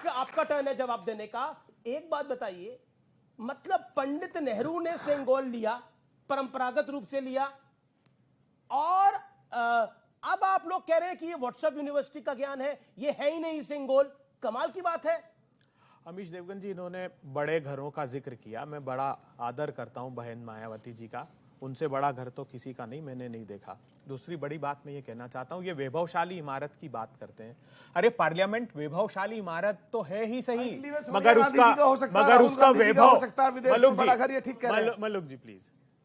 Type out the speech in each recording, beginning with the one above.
आपका टर्न है जवाब देने का। एक बात बताइए, मतलब पंडित नेहरू ने सेंगोल लिया, परंपरागत रूप से लिया, और अब आप लोग कह रहे हैं कि ये व्हाट्सएप यूनिवर्सिटी का ज्ञान है, ये है ही नहीं सेंगोल। कमाल की बात है। अमीश देवगन जी, इन्होंने बड़े घरों का जिक्र किया। मैं बड़ा आदर करता हूं बहन मायावती जी का, उनसे बड़ा घर तो किसी का नहीं, मैंने नहीं देखा। दूसरी बड़ी बात मैं ये कहना चाहता हूं, ये वैभवशाली इमारत की बात करते हैं। अरे पार्लियामेंट वैभवशाली इमारत तो है ही सही, मगर उसका वैभव, मल्लुक जी प्लीज।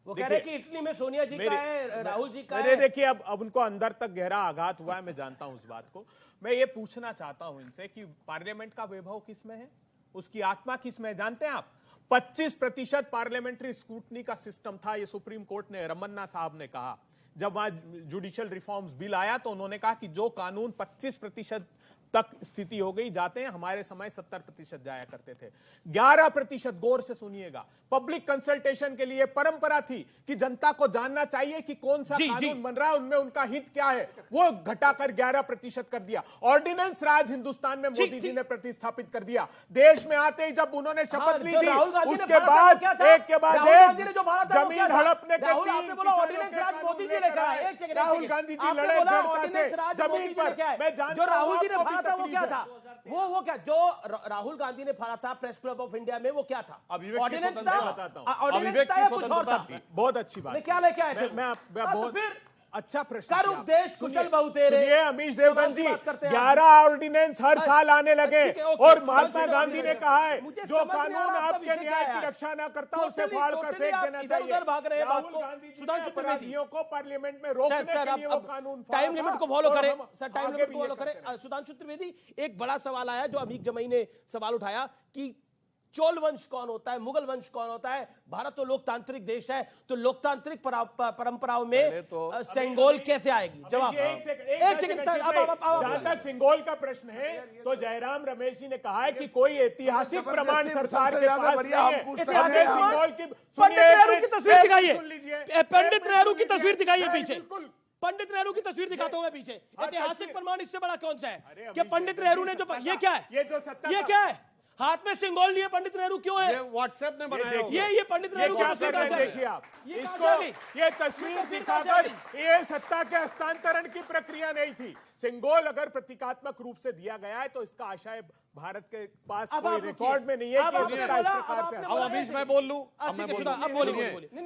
वो कह रहे हैं कि इटली में सोनिया जी का है, राहुल जी का है। देखिए, अब उनको अंदर तक गहरा आघात हुआ है, मैं जानता हूं उस बात को। मैं ये पूछना चाहता हूं इनसे कि पार्लियामेंट का वैभव किस में है, उसकी आत्मा किस में है, जानते हैं आप? 25% पार्लियामेंट्री स्क्रूटनी का सिस्टम था, ये सुप्रीम कोर्ट ने, रमन्ना साहब ने कहा। जब वहां जुडिशियल रिफॉर्म्स बिल आया तो उन्होंने कहा कि जो कानून 25% तक स्थिति हो गई जाते हैं, हमारे समय 70% जाया करते थे। 11%, गौर से सुनिएगा, पब्लिक कंसल्टेशन के लिए परंपरा थी कि जनता को जानना चाहिए कि कौन सा कानून बन रहा है, उनमें उनका हित क्या है, वो घटाकर 11% कर दिया। ऑर्डिनेंस राज हिंदुस्तान में मोदी जी ने प्रतिस्थापित कर दिया। देश में आते ही जब उन्होंने शपथ ली थी, उसके बाद एक के बाद एक जमीन हड़पने के राहुल गांधी जी लड़े दृढ़ता से जमीन पर। मैं जानता हूं राहुल जी ने फाड़ा था वो क्या था, वो क्या जो राहुल गांधी ने फाड़ा था प्रेस क्लब ऑफ इंडिया में, वो क्या था? ऑर्डिनेंस था, ऑर्डिनेंस था या कुछ और था? बहुत अच्छी बात, क्या लेके आए थे? मैं बहुत अच्छा प्रश्न। कर उपदेश कुशल बहुतेरे। सुनिए अमीश देवगन जी, 11 ऑर्डिनेंस हर साल आने लगे, और महात्मा गांधी ने कहा है जो कानून आपके न्याय की रक्षा न करता उसे फाड़ कर फेंक देना चाहिए। राहुल गांधी जी ने अपराधियों को पार्लियामेंट में रोकने के लिए वो कानून, टाइम लिमिट को फॉलो करें सर, टाइम लिमिट को फॉलो करें। सुधांशु त्रिवेदी, एक बड़ा सवाल आया जो अमीक जमई ने सवाल उठाया कि चोल वंश कौन होता है, मुगल वंश कौन होता है? भारत तो लोकतांत्रिक देश है, तो लोकतांत्रिक परंपराओं में सेंगोल कैसे आएगी? जवाब एक सेकंड। जहां तक सेंगोल का प्रश्न है, तो जयराम रमेश जी ने कहा है कि कोई ऐतिहासिक प्रमाण सरकार के पास नहीं है। सेंगोल की पंडित नेहरू की तस्वीर दिखाइए, पंडित नेहरू की तस्वीर दिखाइए पीछे, पंडित नेहरू की तस्वीर दिखाता हूं मैं पीछे। ऐतिहासिक प्रमाण इससे बड़ा कौन सा है कि पंडित नेहरू ने जो, ये क्या है, ये क्या है? हाथ में सिंगोल लिए पंडित नेहरू क्यों है? ये व्हाट्सएप ने बनाया। ये पंडित नेहरू क्या कर रहे हैं देखिए आप इसको, ये तस्वीर दिखाकर ये सत्ता के हस्तांतरण की प्रक्रिया नहीं थी। सिंगोल अगर प्रतीकात्मक रूप से दिया गया है तो इसका आशय भारत के पास कोई रिकॉर्ड में नहीं है कि इस प्रकार से। अब अमीश मैं बोल लूं, अब मैं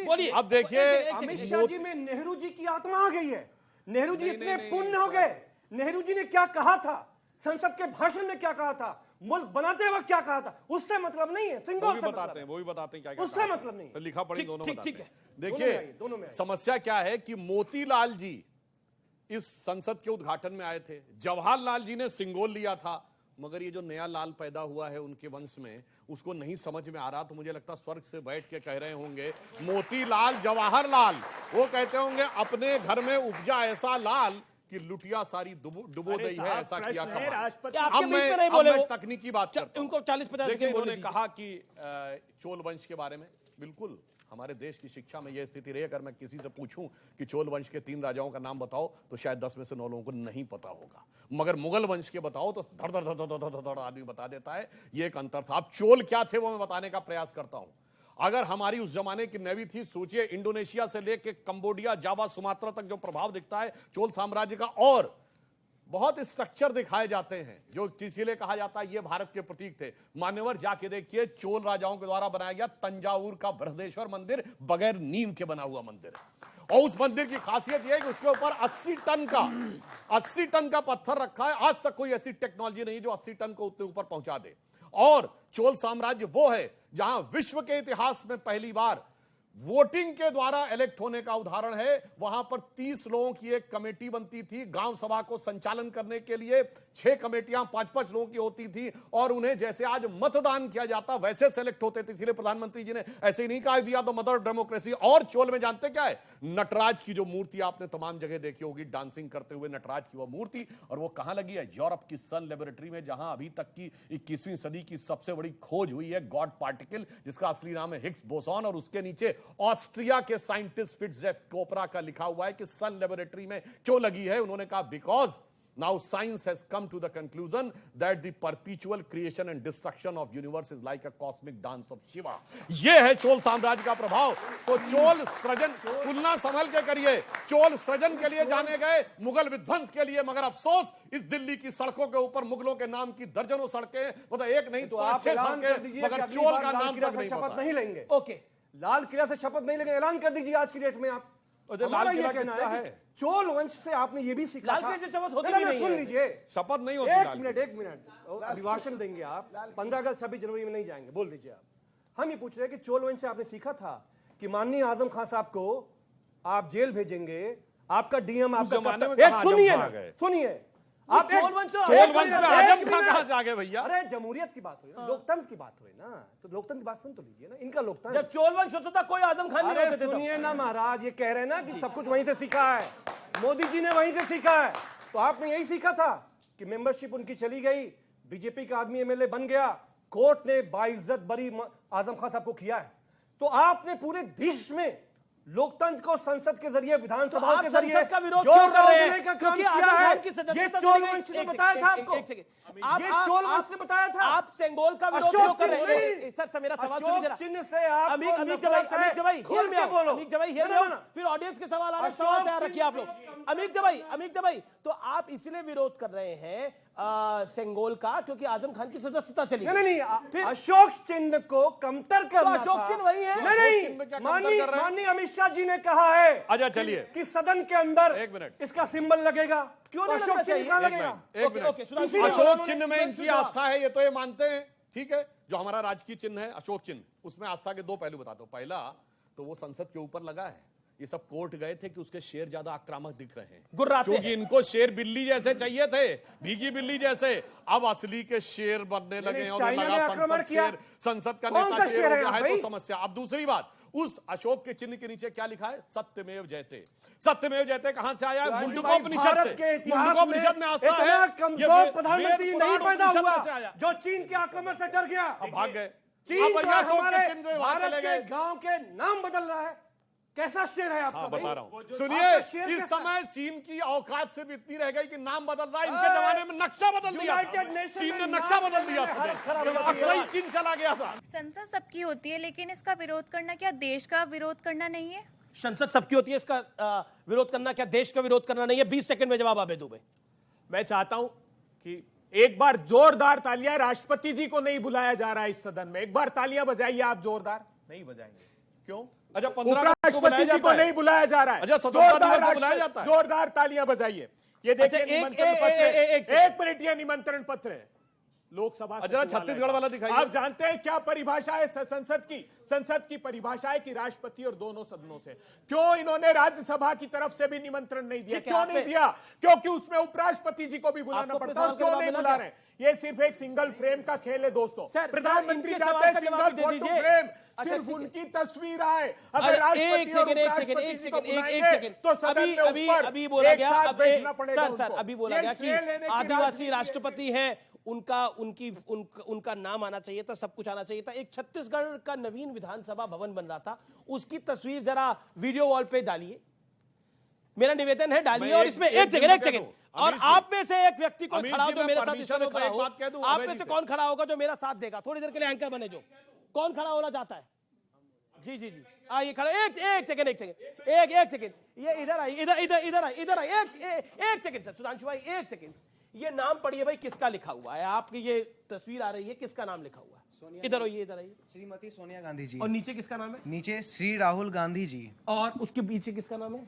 बोलिए। अब देखिए, अमित शाह जी में नेहरू जी की आत्मा आ गई है। नेहरू जी इतने पुण्य हो गए। नेहरू जी ने क्या कहा था, संसद के भाषण में क्या कहा था, मुल्क बनाते वक्त क्या कहा था, उससे मतलब नहीं है। सिंगोल से बताते हैं, वो भी बताते हैं क्या उससे मतलब नहीं, तो लिखा पढ़ी दोनों बताते हैं। दोनों देखिए समस्या क्या है कि मोतीलाल जी इस संसद के उद्घाटन में आए थे, जवाहरलाल जी ने सिंगोल लिया था, मगर ये जो नया लाल पैदा हुआ है उनके वंश में, उसको नहीं समझ में आ रहा। तो मुझे लगता स्वर्ग से बैठ के कह रहे होंगे मोतीलाल जवाहरलाल, वो कहते होंगे अपने घर में उपजा ऐसा लाल कि लुटिया सारी डुबो गई है, ऐसा किया अब मैं तकनीकी बात करता हूं। उनको 40-50 देखिए, उन्होंने कहा कि चोल वंश के बारे में, बिल्कुल हमारे देश की शिक्षा में यह स्थिति रही। अगर मैं किसी से पूछूं कि चोल वंश के 3 राजाओं का नाम बताओ तो शायद 10 में से 9 लोगों को नहीं पता होगा, मगर मुगल वंश के बताओ तो धड़ धड़ धड़ धड़ धड़ आदमी बता देता है। ये एक अंतर था। अब चोल क्या थे वो मैं बताने का प्रयास करता हूं। अगर हमारी उस जमाने की नेवी थी, सोचिए इंडोनेशिया से लेकर कंबोडिया, जावा, सुमात्रा तक जो प्रभाव दिखता है चोल साम्राज्य का, और बहुत स्ट्रक्चर दिखाए जाते हैं जो इसीलिए कहा जाता है ये भारत के प्रतीक थे। मान्यवर जाके देखिए, चोल राजाओं के द्वारा बनाया गया तंजावुर का बृहदेश्वर मंदिर बगैर नींव के बना हुआ मंदिर है, और उस मंदिर की खासियत यह है कि उसके ऊपर 80 टन का पत्थर रखा है। आज तक कोई ऐसी टेक्नोलॉजी नहीं जो 80 टन को उतने ऊपर पहुंचा दे। और चोल साम्राज्य वो है जहां विश्व के इतिहास में पहली बार वोटिंग के द्वारा इलेक्ट होने का उदाहरण है। वहां पर 30 लोगों की एक कमेटी बनती थी गांव सभा को संचालन करने के लिए। 6 कमेटियां 5-5 लोगों की होती थी, और उन्हें जैसे आज मतदान किया जाता वैसे सेलेक्ट होते थे। इसलिए प्रधानमंत्री जी ने ऐसे ही नहीं कहा दिया तो मदर डेमोक्रेसी। और चोल में जानते क्या है, नटराज की जो मूर्ति आपने तमाम जगह देखी होगी, डांसिंग करते हुए नटराज की वो मूर्ति, और वो कहां लगी है? यूरोप की सन लेबोरेटरी में, जहां अभी तक की 21वीं सदी की सबसे बड़ी खोज हुई है, गॉड पार्टिकल, जिसका असली नाम है हिग्स बोसॉन। और उसके नीचे ऑस्ट्रिया के साइंटिस्ट फिट्जेफ कोपरा का लिखा हुआ है कि सन लेबोरेटरी में क्यों लगी है। उन्होंने कहा because Now science has come to the conclusion that the perpetual creation and destruction of universe is like a cosmic dance of Shiva. ये है चोल साम्राज्य का प्रभाव। तो चोल सृजन, तुलना संभल के करिए, चोल सृजन के लिए जाने गए, मुगल विध्वंस के लिए, मगर अफसोस इस दिल्ली की सड़कों के ऊपर मुगलों के नाम की दर्जनों सड़कें, मतलब एक नहीं तो आप 6 ऐलान कर सड़कें, दीजिए मगर कि अगली चोल बार का लाल नाम किला तक से नहीं शपथ पता। नहीं लेंगे। ओके, लाल किला से शपथ नहीं लेंगे, ऐलान कर दीजिए आज की डेट में आप। और जो हमारा लाल ये किला कहना किसका है है? कि चोल वंश से आपने ये भी सीखा लाल था। किले से शपथ होती नहीं, भी नहीं सुन है। लीजिए, शपथ नहीं होती एक लाल मिनट अभिभाषण देंगे आप। 15 अगस्त 26 जनवरी में नहीं जाएंगे, बोल दीजिए आप। हम ये पूछ रहे हैं कि चोल वंश से आपने सीखा था कि माननीय आजम खान साहब को आप जेल भेजेंगे, आपका डीएम आपका जमाने में एक कहाँ सुनिए आजम ना, खां गए? सुनिए आप चोल वंश से- चोल वंश में एक आजम मिनट, खां एक कहाँ मिनट। से आ गए भैया? अरे जमहूरियत की बात हुई ना, लोकतंत्र की बात हुई ना, तो लोकतंत्र की बात सुन तो लीजिए ना, इनका लोकतंत्र। जब चोल वंश होता था कोई आजम खान नहीं अरे होते थे। सुनिए ना महाराज, ये कह रहे हैं ना कि सब कुछ वहीं से सीखा है, मोदी जी ने वहीं से सीखा है। तो आपने यही सीखा था कि मेंबरशिप उनकी चली गई, बीजेपी का आदमी एमएलए बन गया, कोर्ट ने बाइज्जत बरी आजम खान साहब को किया है। तो आपने पूरे देश में लोकतंत्र को संसद के जरिए, विधानसभा आप के जरिए संसद का विरोध जोर क्यों कर रहे देने हैं? का काम क्योंकि किया आजम है। खान की सदस्यता ये चली चोल गई। वंश ने एक बताया था सेकंड, आपको, एक सेकंड। ये चोल वंश ने बताया था। आप सेंगोल का विरोध अशोक क्यों कर रहे चिन्ह हैं? नहीं। सर मेरा सवाल अशोक सुनिए जरा। चिन्ह से आपको अमीक जवाई, नफरत है। अमीक जवाई, खुल हियर के में आओ। बोलो। अमीक जवाई, हियर ना, में ना, आओ। ना। फिर ऑडियंस के सवाल आ रहे हैं, अशोक सवाल तैयार चिन्ह रखिए आप लोग। अमीक जवाई, तो आप इसलिए विरोध कर रहे हैं सेंगोल का क्योंकि आजम खान की सदस्यता चली गई। नहीं, फिर अशोक चिन्ह को कमतर करना तो अशोक था। चिन्ह वही है। नहीं चिन्ह में क्या नहीं, कमतर कर रहे हैं? माननीय अमित शाह जी ने कहा है अच्छा, चलिए। कि सदन के अंदर एक मिनट। इसका सिंबल लगेगा। क्यों तो नहीं अशोक लगना चिन्ह चाहिए? कहाँ एक लगेगा? मिनट, एक ओके, मिनट। ओके, सुधांशु इसीलिए जी, अशोक उन्होंने चिन्ह में सुधांशु इनकी जी- आस्था है, ये तो ये मानते हैं, ठीक है। जो हमारा राजकीय चिन्ह है अशोक चिन्ह, उसमें आस्था के दो पहलू बताता हूं। पहला तो वो संसद के ऊपर लगा है, ये सब कोर्ट गए थे कि उसके शेर ज्यादा आक्रामक दिख रहे हैं, गुर्राते क्योंकि हैं। इनको शेर बिल्ली जैसे चाहिए थे, भीगी बिल्ली जैसे। अब असली के शेर बनने लगे हैं और चाइना लगा ने आक्रमण संसद किया। शेर, संसद का कौन नेता सा शेर शेर हो है गया है, भाई? तो समस्या। अब दूसरी बात, उस अशोक के चिन्ह के नीचे क्या लिखा है? सत्यमेव जयते। सत्यमेव जयते कहां से आया है? भाई, मुंडकोपनिषद भारत से। के इतिहास मुंडकोपनिषद में आस्था है। इतना ये कमजोर प्रधानमंत्री वेद नहीं पुराण पैदा उपनिषद हुआ में से आया। जो चीन के आक्रमण से डर गया। अब भाग गए। चीन अब का भैया अशोक के हमारे चिन्ह से वहां भारत चले के गए। गांव के नाम बदल रहा है। कैसा शेर है आपका? हाँ, भाई? बता रहा हूं। आपका सुनिए, शेर इस कैसा? समय चीन की औकात सिर्फ इतनी रह गई कि नाम बदल रहा है। इनके जमाने में नक्शा बदल दिया था। यूनाइटेड नेशन चीन ने में नक्शा नाम बदल दिया बदलने में हालत खराब हो था। जाती है। अक्सर ही चीन चला गया था। संसद सबकी होती है, लेकिन इसका विरोध करना क्या देश का विरोध करना नहीं है? संसद सबकी होती है, इसका विरोध करना क्या देश का विरोध करना नहीं है? 20 सेकंड में जवाब आबे दुबे। मैं चाहता हूं कि एक बार जोरदार तालियां, राष्ट्रपति जी को नहीं बुलाया जा रहा है इस सदन में, एक बार तालियां बजाइए आप जोरदार। नहीं बजाएंगे, क्यों? अच्छा, 15 अगस्त को उपराष्ट्रपति बुलाया जी को जाता है। नहीं बुलाया जा रहा है। अच्छा, स्वतंत्रता जोरदार दिवस को बुलाया राष्ट्र- जाता है। जोरदार तालियां बजाइए। ये देखिए अच्छा, निमंत्रण पत्र है। एक एक मिनट, ये निमंत्रण पत्र है लोकसभा जरा सचिवालय छत्तीसगढ़ का। वाला दिखाइए। आप जानते हैं क्या परिभाषा है संसद की परिभाषा है कि राष्ट्रपति और दोनों सदनों से। क्यों इन्होंने राज्यसभा की तरफ से भी निमंत्रण नहीं दिया? ठीक है, क्यों आपने- नहीं दिया? क्योंकि उसमें उपराष्ट्रपति जी को भी बुलाना आपको अपने पड़ता है। और सवाल का क्यों जवाब नहीं देना बुला क्या? रहे हैं? ये सिर्फ एक सिंगल फ्रेम का खेल है दोस्तों। सर, प्रधानमंत्री इनके चाहते सवाल हैं का जवाब सिंगल दे फोटो दीजिए। फ्रेम, अच्छा, सिर्फ ठीक है। उनकी तस्वीर आए। अगर अरे, राष्ट्रपति एक और सेकंड, उपराष्ट्रपति जी को एक बुलाएंगे, सेकंड। तो सदन में अभी ऊपर अभी बोला एक गया, साथ अब बैठना पड़ेगा सर उनको। अभी बोला ये गया श्रेय लेने कि की आदिवासी राजनीति है। राष्ट्रपति हैं, उनका नाम आना चाहिए था, सब कुछ आना चाहिए था। एक छत्तीसगढ़ का नवीन विधानसभा भवन बन रहा था, उसकी तस्वीर जरा वीडियो वॉल पे डालिए। मेरा निवेदन है डालिए। और इसमें एक सेकंड और आप में से एक व्यक्ति को खड़ा हो जो मेरे साथ इस समय खड़ा हो। आप में से कौन खड़ा होगा जो मेरा साथ देगा? थोड़ी देर के लिए एंकर बने जो कौन खड़ा होना चाहता है? जी जी जी, आइए खड़ा। एक सेकंड ये इधर आई, इधर आई। एक सेकंड सर, सुधांशु भाई एक सेकंड। ये नाम पढ़िए भाई, किसका लिखा हुआ है? आपकी ये तस्वीर आ रही है, किसका नाम लिखा हुआ है? इधर आइए, इधर आइए। श्रीमती सोनिया गांधी जी। और नीचे किसका नाम है? नीचे श्री राहुल गांधी जी। और उसके पीछे किसका नाम है?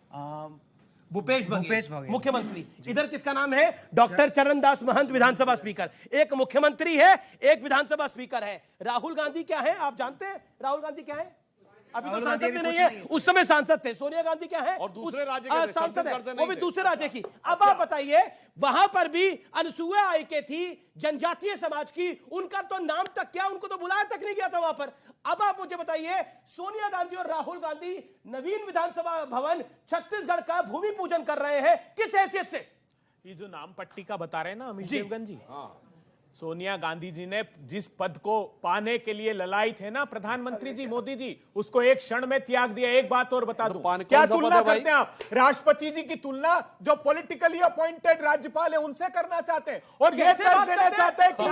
भूपेश भूपेश बघेल। मुख्यमंत्री। इधर किसका नाम है? डॉक्टर चरणदास महंत विधानसभा स्पीकर। एक मुख्यमंत्री है, एक विधानसभा स्पीकर है। राहुल गांधी क्या है आप जानते हैं? राहुल गांधी क्या है? अभी तो राहुल सांसद गांधी भी अभी नहीं कुछ है, नहीं। उस समय सांसद थे। सोनिया गांधी क्या है? और दूसरे राज्य के थे, सांसद है, छत्तीसगढ़ से वो नहीं भी थे। दूसरे राज्य की। अब आप बताइए, वहां पर भी अनुसूया आइके थी, जनजातीय समाज की, उनका तो नाम तक क्या, उनको तो बुलाया तक नहीं गया था वहां पर। अब आप मुझे बताइए, सोनिया गांधी और राहुल गांधी नवीन विधानसभा भवन छत्तीसगढ़ का भूमि पूजन कर रहे हैं, किस हैसियत से? ये जो नाम पट्टी का बता रहे हैं ना अमित जी। देवगन जी, सोनिया गांधी जी ने जिस पद को पाने के लिए ललाई थे ना प्रधानमंत्री जी मोदी जी, उसको एक क्षण में त्याग दिया। एक बात और बता दूं, पाने क्या कौन सा पद तुलना है भाई? करते हैं आप? राष्ट्रपति जी की तुलना जो पॉलिटिकली अपॉइंटेड राज्यपाल है उनसे करना चाहते हैं, और यह कैसे कर बात देना करते हैं? चाहते हैं कि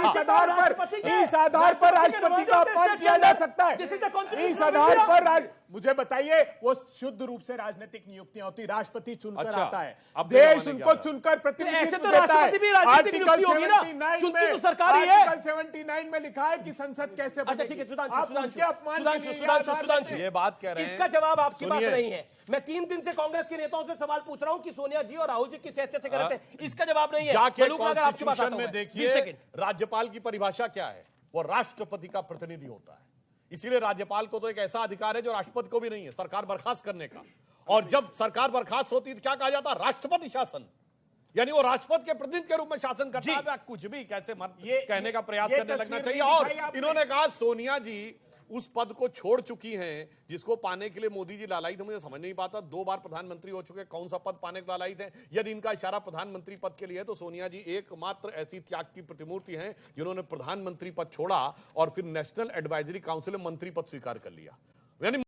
इस आधार पर राष्ट्रपति का अपमान किया जा सकता है। इस आधार पर मुझे बताइए, वो शुद्ध रूप से राजनीतिक नियुक्तियां होती, राष्ट्रपति चुनकर अच्छा, आता है, अब देश जमाने उनको क्या चुनकर ऐसे प्रतिनिधित्व तो देता है। राष्ट्रपति भी राजनीतिक आर्टिकल नियुक्ति होगी ना, 79 चुनती में- तो सरकार ही है। आर्टिकल 79 में लिखा है कि संसद कैसे अच्छा बनेगी। ठीक है, सुधांशु आप सुधांशु उनके अपमान के सुधांशु लिए ये सुधांशु आधार सुधांशु देते हैं। ये बात कह रहे हैं। इसका जवाब आपके पास सुनिए। नहीं है। मैं 3 दिन से कांग्रेस के नेताओं से सवाल पूछ रहा हूं कि सोनिया जी और राहुल जी किस हैसियत से करते हैं, इसका जवाब नहीं है। जाके मलूक नगर आपके पास आता कॉन्स्टिट्यूशन हूं में मैं। 20 देखिए सेकंड। राज्यपाल की परिभाषा क्या है। वो राष्ट्रपति का प्रतिनिधि होता है, इसीलिए राज्यपाल को तो एक ऐसा अधिकार है जो राष्ट्रपति को भी नहीं है, सरकार बर्खास्त करने का। और जब सरकार बर्खास्त होती है तो क्या कहा जाता है? राष्ट्रपति शासन। यानी वो राष्ट्रपति के प्रतिनिधि के रूप में शासन करता है। आप कुछ भी कैसे मत कहने का प्रयास ये करने लगना तस्वीर चाहिए। नहीं और दिखाई आपने। इन्होंने कहा सोनिया जी उस पद को छोड़ चुकी हैं जिसको पाने के लिए मोदी जी लालाई थे। मुझे समझ नहीं पाता, 2 बार प्रधानमंत्री हो चुके, कौन सा पद पाने के लालाई थे? यदि इनका इशारा प्रधानमंत्री पद के लिए है तो सोनिया जी एकमात्र ऐसी त्याग की प्रतिमूर्ति हैं जिन्होंने प्रधानमंत्री पद छोड़ा और फिर नेशनल एडवाइजरी काउंसिल में मंत्री पद स्वीकार कर लिया। यानी